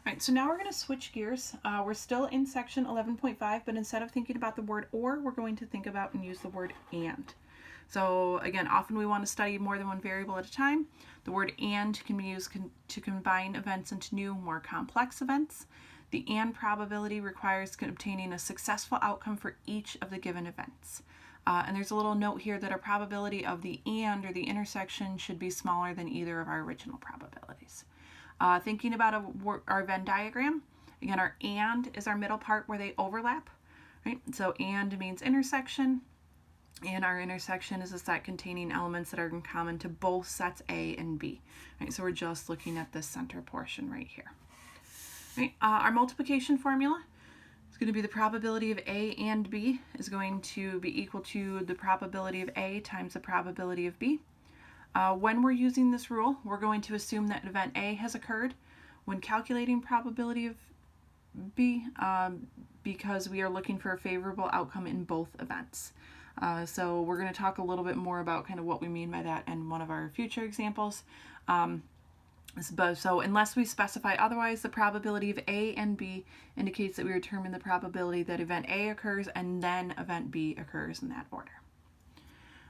All right, so now we're going to switch gears. We're still in section 11.5, but instead of thinking about the word or, we're going to think about and use the word and. So again, often we want to study more than one variable at a time. The word and can be used to combine events into new, more complex events. The and probability requires obtaining a successful outcome for each of the given events. And there's a little note here that our probability of the and or the intersection should be smaller than either of our original probabilities. Thinking about our Venn diagram, again, our and is our middle part where they overlap, right? So and means intersection, and our intersection is a set containing elements that are in common to both sets A and B, right? So we're just looking at this center portion right here. Right? Our multiplication formula is going to be the probability of A and B is going to be equal to the probability of A times the probability of B. When we're using this rule, we're going to assume that event A has occurred when calculating probability of B because we are looking for a favorable outcome in both events. So we're going to talk a little bit more about kind of what we mean by that in one of our future examples. So unless we specify otherwise, the probability of A and B indicates that we determine the probability that event A occurs and then event B occurs in that order.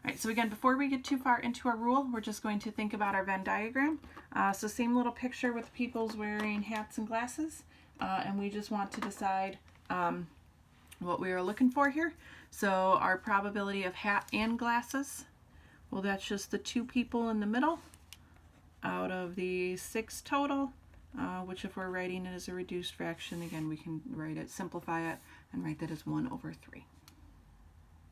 All right, so again, before we get too far into our rule, we're just going to think about our Venn diagram. So same little picture with people's wearing hats and glasses, and we just want to decide what we are looking for here. So our probability of hat and glasses, well, that's just the two people in the middle out of the 6 total, which if we're writing it as a reduced fraction, again, we can simplify it and write that as 1/3.